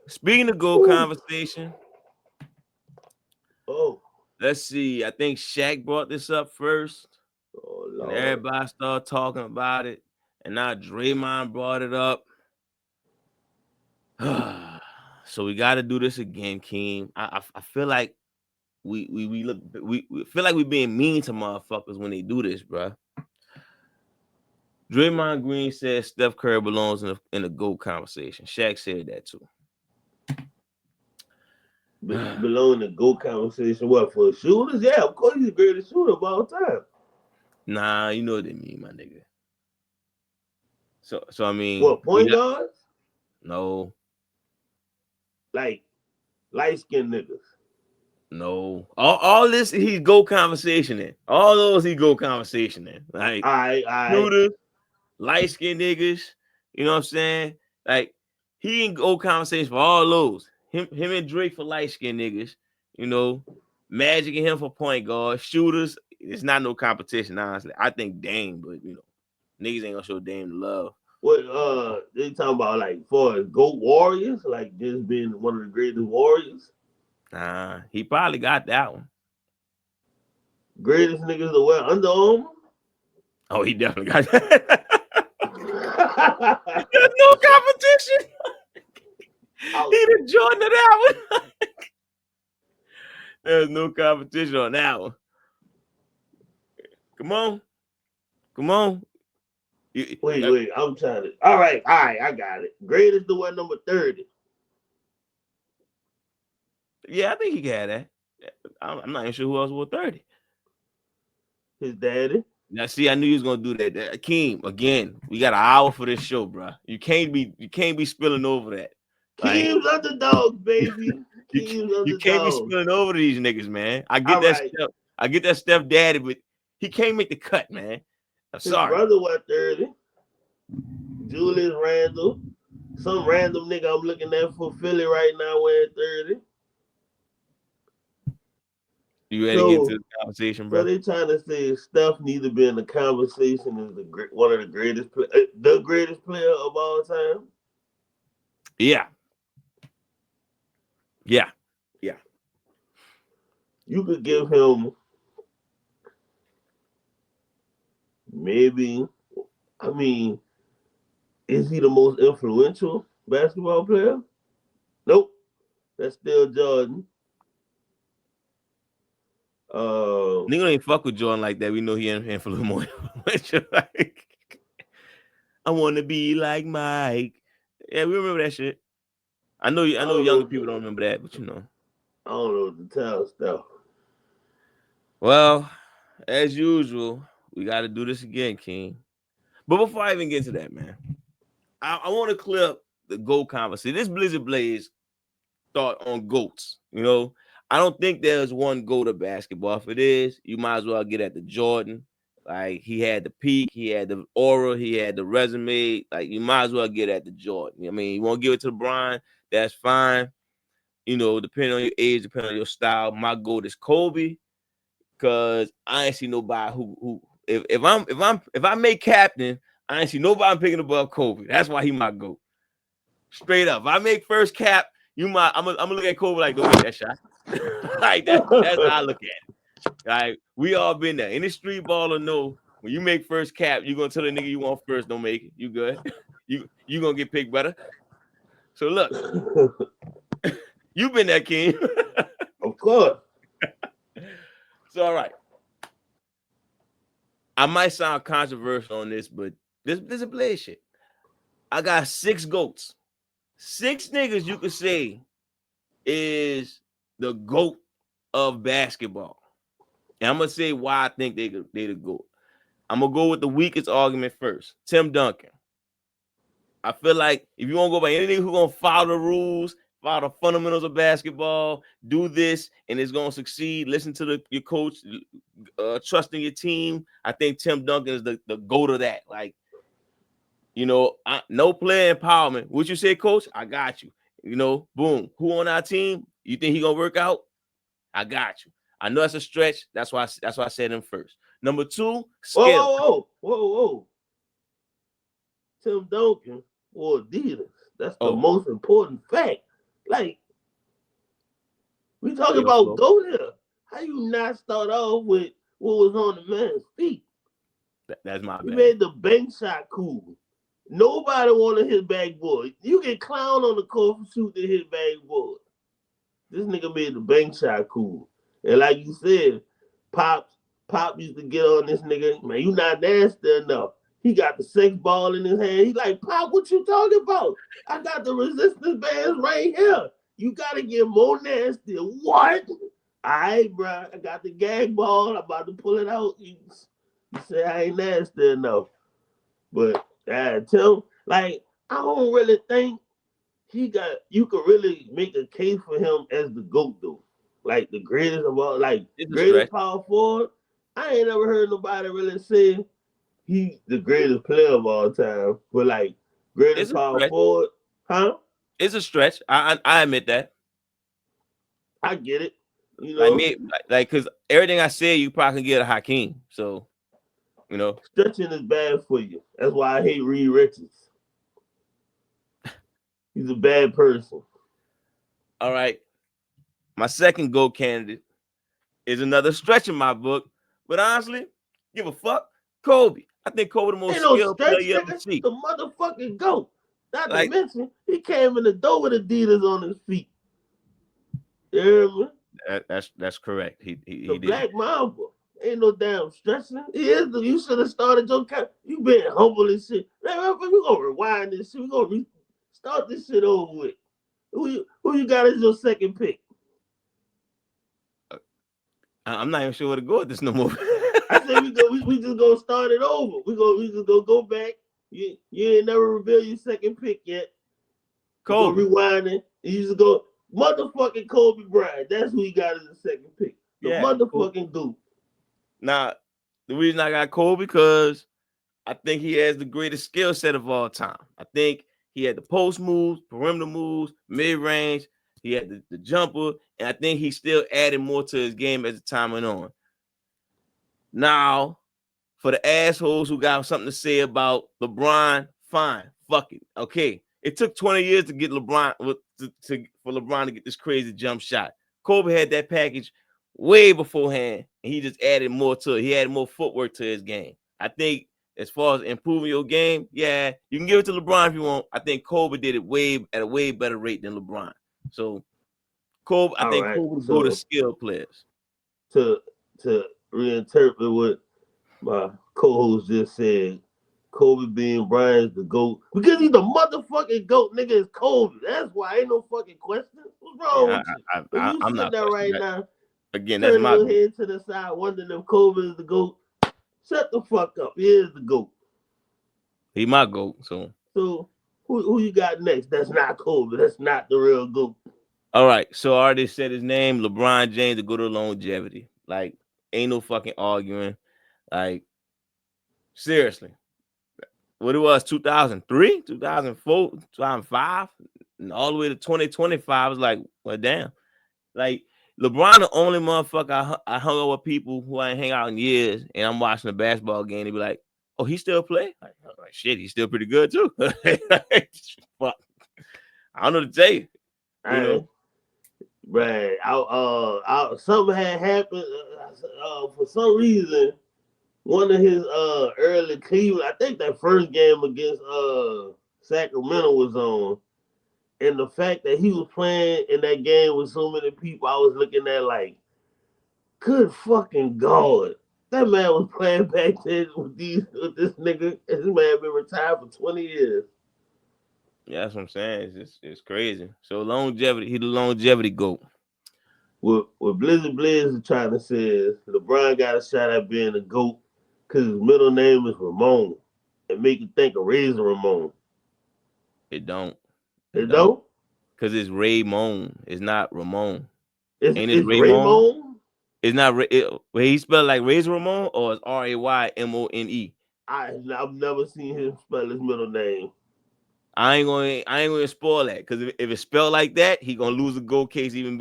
Speaking of GOAT conversation, Oh, let's see. I think Shaq brought this up first, oh and Lord. everybody started talking about it. And now Draymond brought it up. So we got to do this again, Keem. I feel like we feel like we being mean to motherfuckers when they do this, bro. Draymond Green says Steph Curry belongs in the GOAT conversation. Shaq said that too. Belong to GOAT conversation. What, for shooters? Yeah, of course he's the greatest shooter of all time. Nah, you know what they mean, my nigga. So I mean, What, point guards? no, Like light skinned niggas. no. All this he GOAT conversation in. All those he GOAT conversation in. Like I shooters, light skinned niggas. You know what I'm saying? Like he ain't GOAT conversation for all those. Him and Drake for light skinned niggas. You know, Magic and him for point guard. Shooters, it's not no competition, honestly. I think Dame, but you know, niggas ain't gonna show Dame the love. what they talking about, like for GOAT warriors, like just being one of the greatest warriors. Nah, he probably got that one. Greatest niggas to wear Under Armour. Oh, he definitely got that. There's no competition. He the Jordan of that one. There's no competition on that one. Come on. Wait, I'm trying to. All right, I got it. Greatest to wear number 30. Yeah, I think he got that. I'm not even sure who else wore 30. His daddy. Now, see, I knew he was gonna do that. Akeem, again, we got an hour for this show, bro. You can't be spilling over that. Like, Keem's underdogs, baby. Keem's you can't be underdogs. spilling over these niggas, man. I get All that right. stuff. I get that Steph daddy, but he can't make the cut, man. I'm His sorry. brother wore 30. Julius Randle. Some random nigga I'm looking at for Philly right now wearing 30. You ready to get into the conversation, bro? So they trying to say Steph needs to be in the conversation as one of the greatest the greatest player of all time. Yeah. You could give him maybe. I mean, is he the most influential basketball player? Nope. That's still Jordan. Nigga don't even fuck with Jordan like that. We know he influential more. Like, I want to be like Mike. Yeah, we remember that shit. I know younger people don't remember that, but you know. I don't know what to tell stuff. Well, as usual, we got to do this again, King. But before I even get to that, man, I want to clear up the GOAT conversation. This Blizzard Blaze thought on GOATs. You know, I don't think there's one GOAT of basketball. If it is, you might as well get at the Jordan. Like, he had the peak, he had the aura, he had the resume. Like, you might as well get at the Jordan. I mean, you want to give it to LeBron, that's fine. You know, depending on your age, depending on your style. My GOAT is Kobe, because I ain't see nobody who if I make captain, I ain't see nobody picking above Kobe. That's why he my GOAT. Straight up. If I make first cap, I'm gonna look at Kobe like, don't make that shot. Like that's how I look at it. Like, we all been there. Any street baller know when you make first cap, you gonna tell the nigga you want first, don't make it. You good. You gonna get picked better. So look, you been that king. Of course. So all right. I might sound controversial on this, but this is a play shit. I got 6 GOATs. 6 niggas you could say is the GOAT of basketball. And I'm gonna say why I think they the GOAT. I'm gonna go with the weakest argument first. Tim Duncan. I feel like if you want to go by anything who gonna follow the rules, follow the fundamentals of basketball, do this, and it's gonna succeed. Listen to your coach, trust in your team. I think Tim Duncan is the GOAT of that. Like, you know, no player empowerment. What you say, coach? I got you. You know, boom. Who on our team? You think he gonna work out? I got you. I know that's a stretch. That's why I said him first. Number 2, skill. Whoa. Tim Duncan or Adidas. That's the most important fact. Like, we talking Yo, about go there. How you not start off with what was on the man's feet? That's my He bad. made the bank shot cool. Nobody wanted his backboard. You can clown on the court for shooting his backboard. This nigga made the bank shot cool. And like you said, Pop used to get on this nigga. Man, you not nasty enough. He got the sex ball in his hand. He like, Pop, what you talking about? I got the resistance bands right here. You gotta get more nasty. What? All right, bro. I got the gag ball. I'm about to pull it out. You say I ain't nasty enough. But tell like I don't really think you could really make a case for him as the GOAT though. Like the greatest of all, like greatest power forward. I ain't never heard nobody really say he's the greatest player of all time. But like greatest power forward, huh? It's a stretch. I admit that. I get it. You know, like me, like because everything I said, you probably can get a Hakeem. So, you know, stretching is bad for you. That's why I hate Reed Richards. He's a bad person. All right. My second GOAT candidate is another stretch in my book. But honestly, give a fuck. Kobe. I think Kobe the most skilled player you ever see. The motherfucking GOAT. Not to mention, he came in the door with Adidas on his feet. You hear me? That's correct. He the did. Black Mamba. Ain't no damn stretching. You should have started your cap. You been humble and shit. We gonna rewind this shit. We gonna start this shit over with. Who you got as your second pick? I'm not even sure where to go with this no more. I said we just gonna start it over. We just gonna go back. You ain't never revealed your second pick yet. Kobe. Rewinding. You just go motherfucking Kobe Bryant. That's who you got as the second pick. The motherfucking dude. Now, the reason I got Kobe because I think he has the greatest skill set of all time. I think he had the post moves, perimeter moves, mid range. He had the jumper, and I think he still added more to his game as the time went on. Now, for the assholes who got something to say about LeBron, fine, fuck it, okay. It took 20 years to get LeBron for LeBron to get this crazy jump shot. Kobe had that package way beforehand, and he just added more to it. He added more footwork to his game. I think as far as improving your game, yeah, you can give it to LeBron if you want. I think Kobe did it at a way better rate than LeBron. So Kobe, I think Kobe would go to skilled players. To reinterpret what my co-host just said, Kobe being Bryant's the GOAT because he's the motherfucking GOAT. Nigga is Kobe. That's why ain't no fucking question. What's wrong with you? I'm not there right now. Again, that's my head to the side, wondering if Kobe is the GOAT. Shut the fuck up. He is the GOAT. He my GOAT. So who you got next? That's not Kobe. That's not the real GOAT. All right. So I already said his name, LeBron James, to go to longevity. Like, ain't no fucking arguing. Like, seriously. What it was, 2003, 2004, 2005, and all the way to 2025. I was like, well, damn. Like, LeBron, the only motherfucker I hung out with people who I ain't hang out in years, and I'm watching a basketball game, they be like, oh, he still play? Like, shit, he's still pretty good, too. Fuck. I don't know to tell you. You know? Right. Something had happened for some reason. One of his early Cleveland, I think that first game against Sacramento was on. And the fact that he was playing in that game with so many people, I was looking at like, good fucking God. That man was playing back then with this nigga. And this man been retired for 20 years. Yeah, that's what I'm saying. It's crazy. So longevity, he the longevity GOAT. What Blizzard Blaze is trying to say is LeBron got a shot at being a GOAT because his middle name is Ramon. And make you think of Razor Ramon. It don't. It don't? Because it's Raymond. It's not Ramon. It's Raymond? It's not. He spelled like Razor Ramon or it's Raymone. I've never seen him spell his middle name. I ain't gonna spoil that because if it's spelled like that, he gonna lose the GOAT case even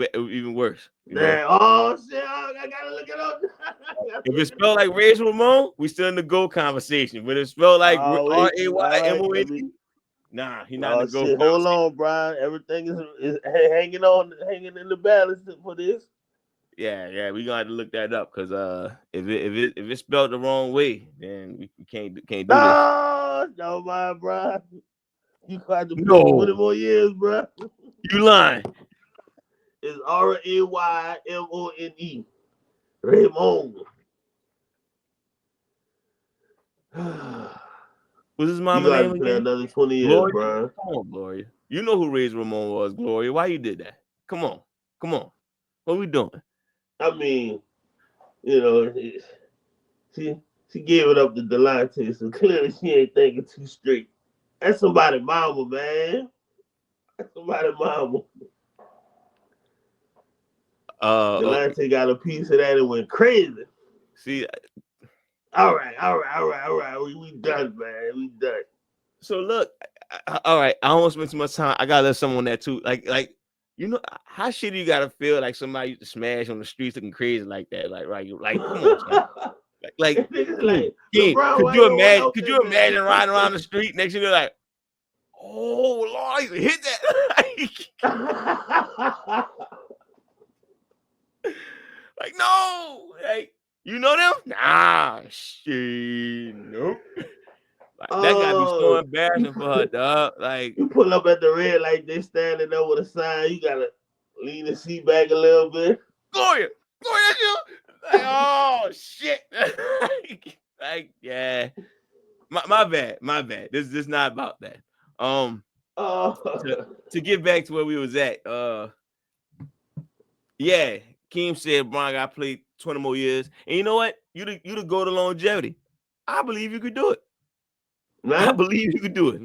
worse. Oh shit! I gotta look it up. If it's spelled like Razor Ramon, we still in the GOAT conversation. But if it's spelled like Raymone, Nah, he not in Oh the GOAT shit! Hold conversation. on, Brian. Everything is hanging in the balance for this. Yeah, we gonna have to look that up because if it's spelled the wrong way, then we can't do this. No, my Brian. You got to play 20 No, more years, bro. you lying. It's Raymone. Raymond. What's his You mama got to name play again? another 20 years, Gloria. Brian. Come on, Gloria. You know who Ray's Ramon was, Gloria. Why you did that? Come on. What we doing? I mean, you know, she gave it up to Delonte, so clearly she ain't thinking too straight. That's somebody's mama, man. That's somebody's mama. Delonte got a piece of that and went crazy. See, all right. We done, man. We done. So look, all right. I almost spent too much time. I gotta let someone on that too. Like, you know, how shitty you gotta feel like somebody used to smash on the streets looking crazy like that. Like, right? Like, come on, son. Like, LeBron, could you imagine riding around the street next to you like, oh Lord, he hit that. Like, no, like, you know them? Nah, shit, nope. Like, that gotta be so embarrassing for her, dog. Like, you pull up at the red light, they standing there with a sign. You gotta lean the seat back a little bit. Gloria, that's you. Like, oh shit. Like, yeah. My bad. This is not about that. To get back to where we was at. Yeah, Keem said Brian got to play 20 more years. And you know what? You to go to longevity. I believe you could do it. Man. I believe you could do it.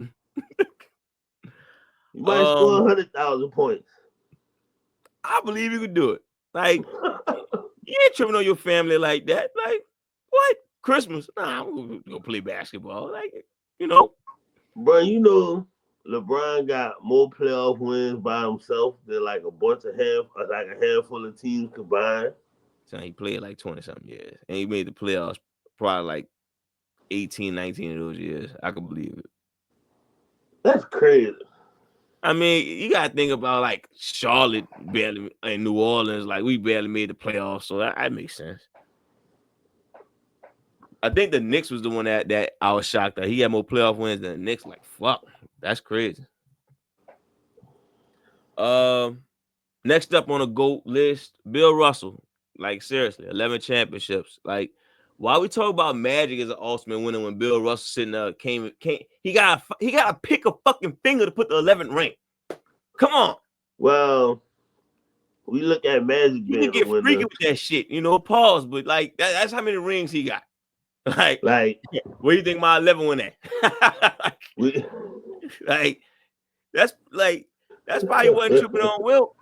You might score 100,000 points. I believe you could do it. Like, you ain't tripping on your family like that. Like, what? Christmas? Nah, I'm gonna play basketball. Like, you know. Bro, you know, LeBron got more playoff wins by himself than like a handful of teams combined. So he played like 20-something years. And he made the playoffs probably like 18, 19 of those years. I can believe it. That's crazy. I mean, you gotta think about like Charlotte barely and New Orleans, like we barely made the playoffs, so that makes sense. I think the Knicks was the one that I was shocked that he had more playoff wins than the Knicks. Like, fuck, that's crazy. Next up on the GOAT list, Bill Russell. Like, seriously, 11 championships. Like, why we talk about Magic as an ultimate winner when Bill Russell sitting there came he got to pick a fucking finger to put the 11th ring. Come on. Well, we look at Magic. You can get freaky with that shit, you know. Pause, but like that's how many rings he got. Like, where do you think my 11 went at? like, that's probably wasn't tripping on Will.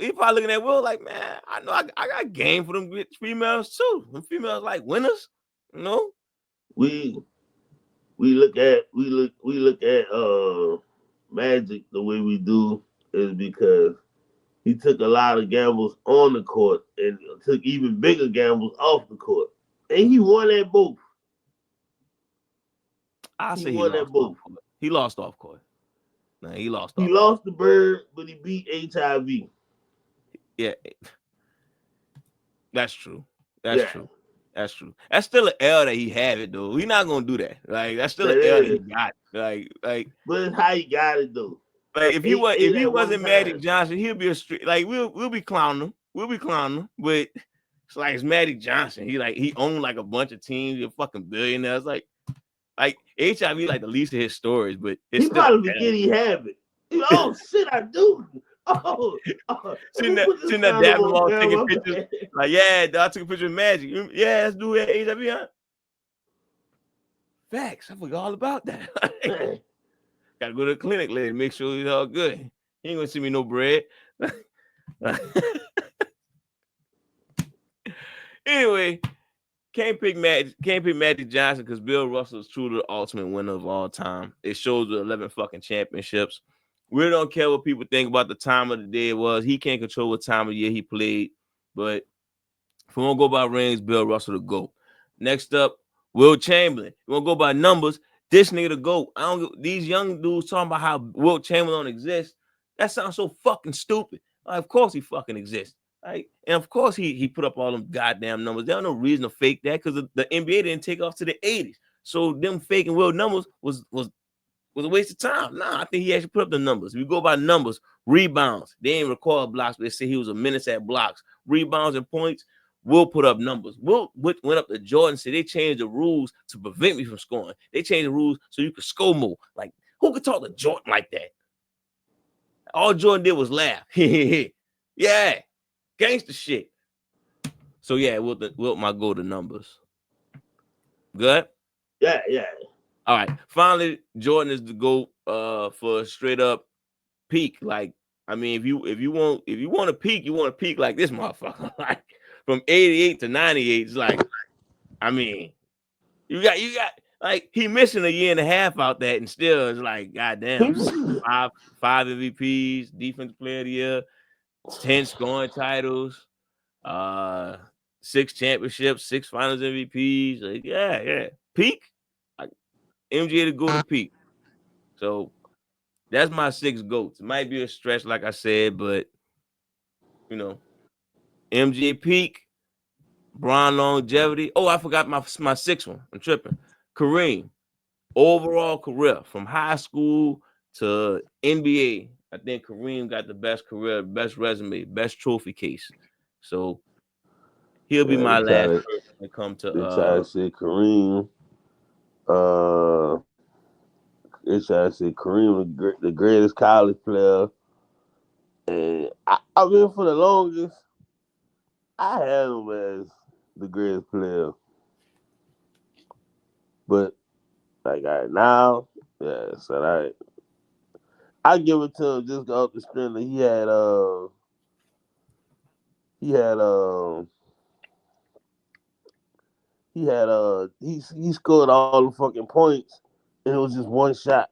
He probably looking at Will like, man, I know I got game for them females too. Them females like winners, you know. We look at Magic the way we do is because he took a lot of gambles on the court and took even bigger gambles off the court. And he won at both. I say he won at both. He lost off court. No, he lost. He lost the bird, but he beat HIV. Yeah, that's true. That's true. That's still an L that he had it though. We're not gonna do that. Like that's still an L that he got. Like. But it's how he got it though. Like if he wasn't Magic Johnson, he'll be a street. Like we'll be clowning him. But it's like it's Magic Johnson. He owned like a bunch of teams. He's a fucking billionaire. It's like HIV like the least of his stories, but it's he probably forget he have it. Oh shit, I do. Sitting there dabbing along, taking pictures. Like, yeah, I took a picture of Magic. Yeah, let's do it. HIV, huh? Facts. I forgot all about that. Gotta go to the clinic later, make sure he's all good. He ain't gonna see me no bread. Anyway, can't pick Magic Johnson because Bill Russell is truly the ultimate winner of all time. It shows with 11 fucking championships. We don't care what people think about the time of the day it was. He can't control what time of year he played. But if we want to go by rings, Bill Russell the GOAT. Next up, Will Chamberlain. If we want to go by numbers, This nigga the GOAT. I don't. These young dudes talking about how Wilt Chamberlain exists. That sounds so fucking stupid. Like, of course he fucking exists. Right? And of course he put up all them goddamn numbers. There's no reason to fake that because the NBA didn't take off to the 80s. So them faking Wilt numbers was a waste of time. Nah, I think he actually put up the numbers. If you go by numbers, rebounds, they ain't record blocks, but they say he was a menace at blocks. Rebounds and points, Will put up numbers. Will went up to Jordan, said they changed the rules to prevent me from scoring. They changed the rules so you could score more. Like, who could talk to Jordan like that? All Jordan did was laugh. Yeah, gangster shit. So yeah, Wilt my go to numbers. Good? Yeah. All right. Finally, Jordan is the GOAT for straight up peak. Like, I mean, if you want to peak, you want to peak like this motherfucker. Like from 88 to 98. It's like, I mean, you got like he missing a year and a half out that, and still it's like, goddamn, five MVPs, defensive player of the year, 10 scoring titles, 6 championships, 6 finals MVPs. Like, yeah. Peak. Like, MJ to go to peak. So that's my 6 GOATs. It might be a stretch, like I said, but you know, MJ peak, Bron longevity. Oh, I forgot my 6th one. I'm tripping. Kareem, overall career from high school to NBA. I think Kareem got the best career, best resume, best trophy case. So he'll be my last person when it comes to they try to say Kareem. They try to say Kareem the greatest college player. And I mean, for the longest, I had him as the greatest player. But like now, yeah, so I give it to him just off the strength that he scored all the fucking points and it was just one shot.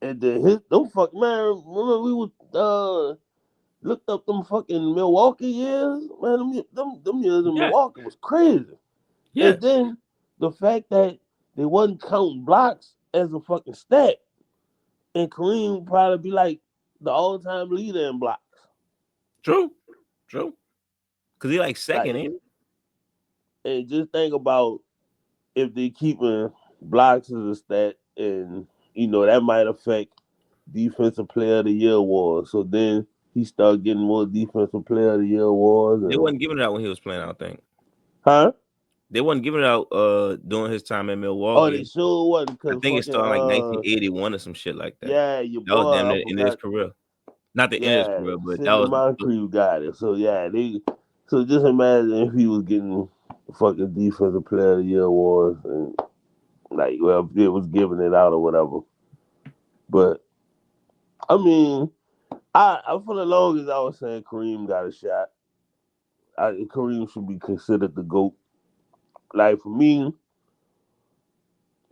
And then them fuck man, remember we would looked up them fucking Milwaukee years, man. Them years in Milwaukee was crazy. Yeah. And then the fact that they wasn't counting blocks as a fucking stat, and Kareem would probably be like the all-time leader in blocks. True. Cause he like second, ain't he? And just think about if they keeping blocks as a stat, and that might affect defensive player of the year awards. So then he started getting more defensive player of the year awards. They wasn't giving it out when he was playing, I don't think. Huh? They wasn't giving it out during his time in Milwaukee. Oh, they sure wasn't. I think it started like 1981 or some shit like that. Yeah, your boy. That was damn near in his career. Not the end of his career, but that was Moncrief got it. So yeah, so just imagine if he was getting fucking defensive player of the year awards and like, well, it was giving it out or whatever. But I mean, I for the longest I was saying Kareem got a shot. Kareem should be considered the GOAT. Like for me,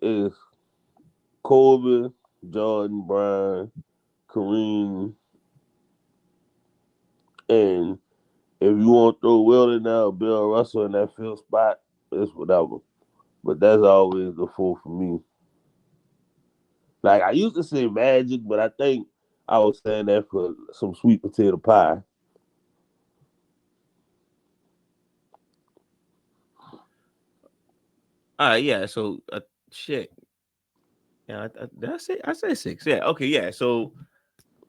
it's Kobe, Jordan, Bron, Kareem, and if you want to throw Will in there or Bill Russell in that 5th spot, it's whatever. But that's always the 4 for me. Like I used to say Magic, but I think I was saying that for some sweet potato pie. Yeah. So shit. Yeah, I say 6. Yeah. Okay. Yeah. So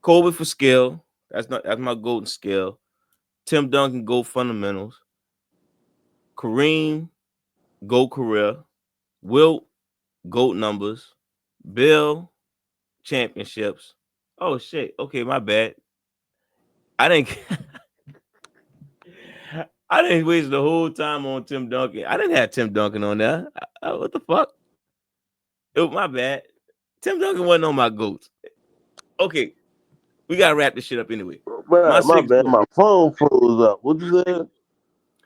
Kobe for skill. That's my golden skill. Tim Duncan, GOAT fundamentals. Kareem, GOAT career. Wilt, GOAT numbers. Bill, championships. Oh shit. Okay, my bad. I didn't waste the whole time on Tim Duncan. I didn't have Tim Duncan on there. What the fuck? It was my bad. Tim Duncan wasn't on my GOATs. Okay, we gotta wrap this shit up anyway. My bad. My phone froze up. What you said?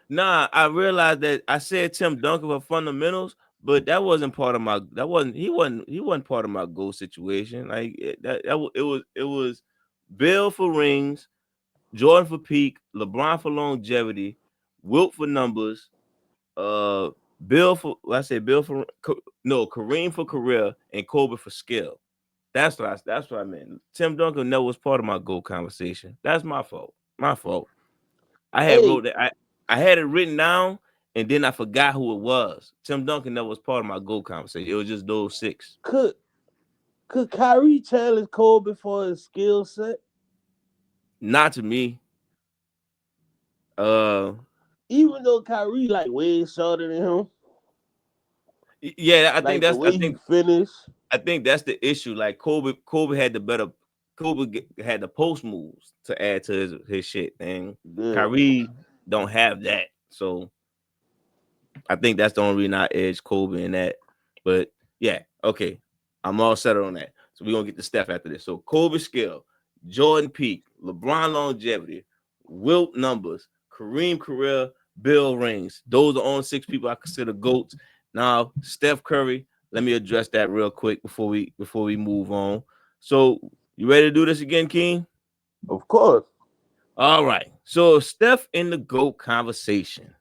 Nah, I realized that I said Tim Duncan for fundamentals, but that wasn't part of my. He wasn't part of my GOAT situation. Like it was Bill for rings, Jordan for peak, LeBron for longevity, Wilt for numbers, Kareem for career and Kobe for skill. That's what I meant. Tim Duncan never was part of my GOAT conversation. That's my fault. My fault. I had wrote that I had it written down and then I forgot who it was. Tim Duncan never was part of my GOAT conversation. It was just those 6. Could Kyrie challenge Kobe for his skill set? Not to me. Even though Kyrie like way shorter than him. Yeah, I think that's the way he finished. I think that's the issue. Like Kobe had the post moves to add to his shit, and Kyrie don't have that. So I think that's the only reason I edge Kobe in that. But yeah, okay, I'm all settled on that. So we're gonna get the Steph after this. So Kobe skill, Jordan peak, LeBron longevity, Wilt numbers, Kareem career, Bill rings. Those are the only 6 people I consider GOATs. Now, Steph Curry, let me address that real quick before we move on. So, you ready to do this again, King? Of course. All right. So, Steph in the GOAT conversation.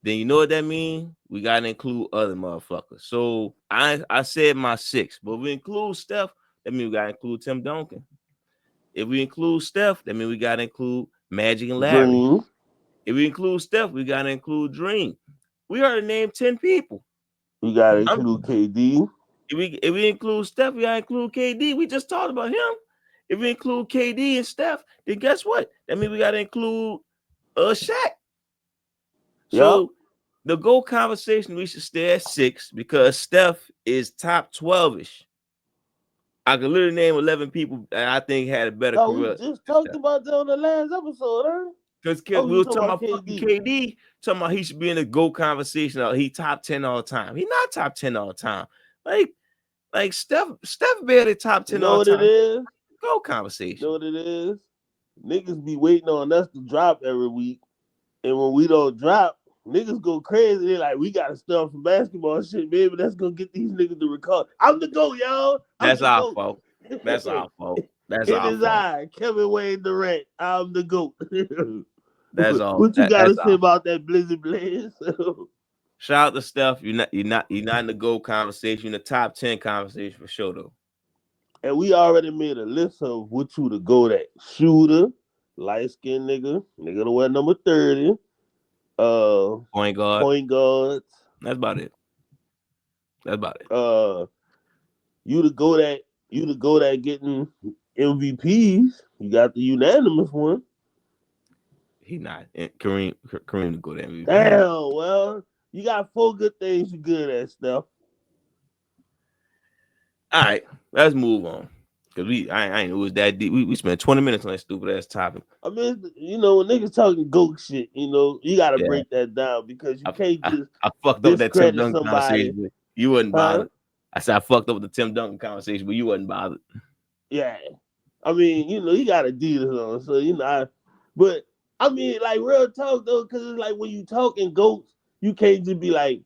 Then you know what that means? We got to include other motherfuckers. So, I said my 6, but if we include Steph, that means we got to include Tim Duncan. If we include Steph, that means we got to include Magic and Larry. Dream. If we include Steph, we got to include Dream. We already named 10 people. We got to include KD. If we include Steph, we got to include KD. We just talked about him. If we include KD and Steph, then guess what? That means we got to include Shaq. So the GOAT conversation, we should stay at 6 because Steph is top 12-ish. I could literally name 11 people that I think had a better career. We just talked about that on the last episode, huh? Because we were talking about fucking KD, talking about he should be in the GOAT conversation. He top 10 all the time. He not top 10 all the time. Like Steph barely top 10 all the time. Know what it is? GOAT conversation. Know what it is? Niggas be waiting on us to drop every week. And when we don't drop, niggas go crazy. They're like, we got to stuff some basketball shit, baby. Let's go get these niggas to record. I'm the GOAT, y'all. That's our fault. That's our fault. That's our fault. I, Kevin Wayne Durant. I'm the GOAT. That's all. What you gotta say about that Blizzard Blaze? Shout out to Steph. You're not in the GOAT conversation. You're in the top 10 conversation for sure, though. And we already made a list of what you to go at. Shooter, light-skinned nigga to wear number 30. Point guards. That's about it. You to go that getting MVPs. You got the unanimous one. He not. Kareem to go to MVP. Damn, well, you got 4 good things you're good at, Steph. All right, let's move on. Because I ain't know it was that deep. We spent 20 minutes on that stupid ass topic. I mean, when niggas talking GOAT shit, you got to break that down because you can't just I fucked up that Tim Duncan somebody. Conversation. You wasn't bothered. I said I fucked up with the Tim Duncan conversation, but you wasn't bothered. Yeah. I mean, you got Adidas on, so, but, I mean, like, real talk, though, because it's like when you talking GOATs, you can't just be like,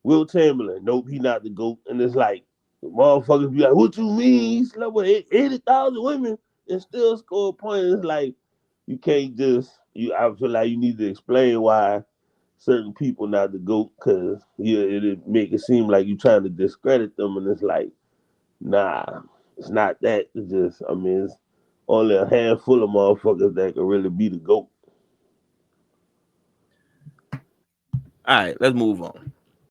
Will Chamberlain, nope, he not the GOAT. And it's like, motherfuckers be like, what you mean? He slept with 80,000 women and still score a point. It's like, you can't just, I feel like you need to explain why certain people not the GOAT, because it'd make it seem like you're trying to discredit them. And it's like, nah, it's not that. It's just, it's only a handful of motherfuckers that can really be the GOAT. All right, let's move on.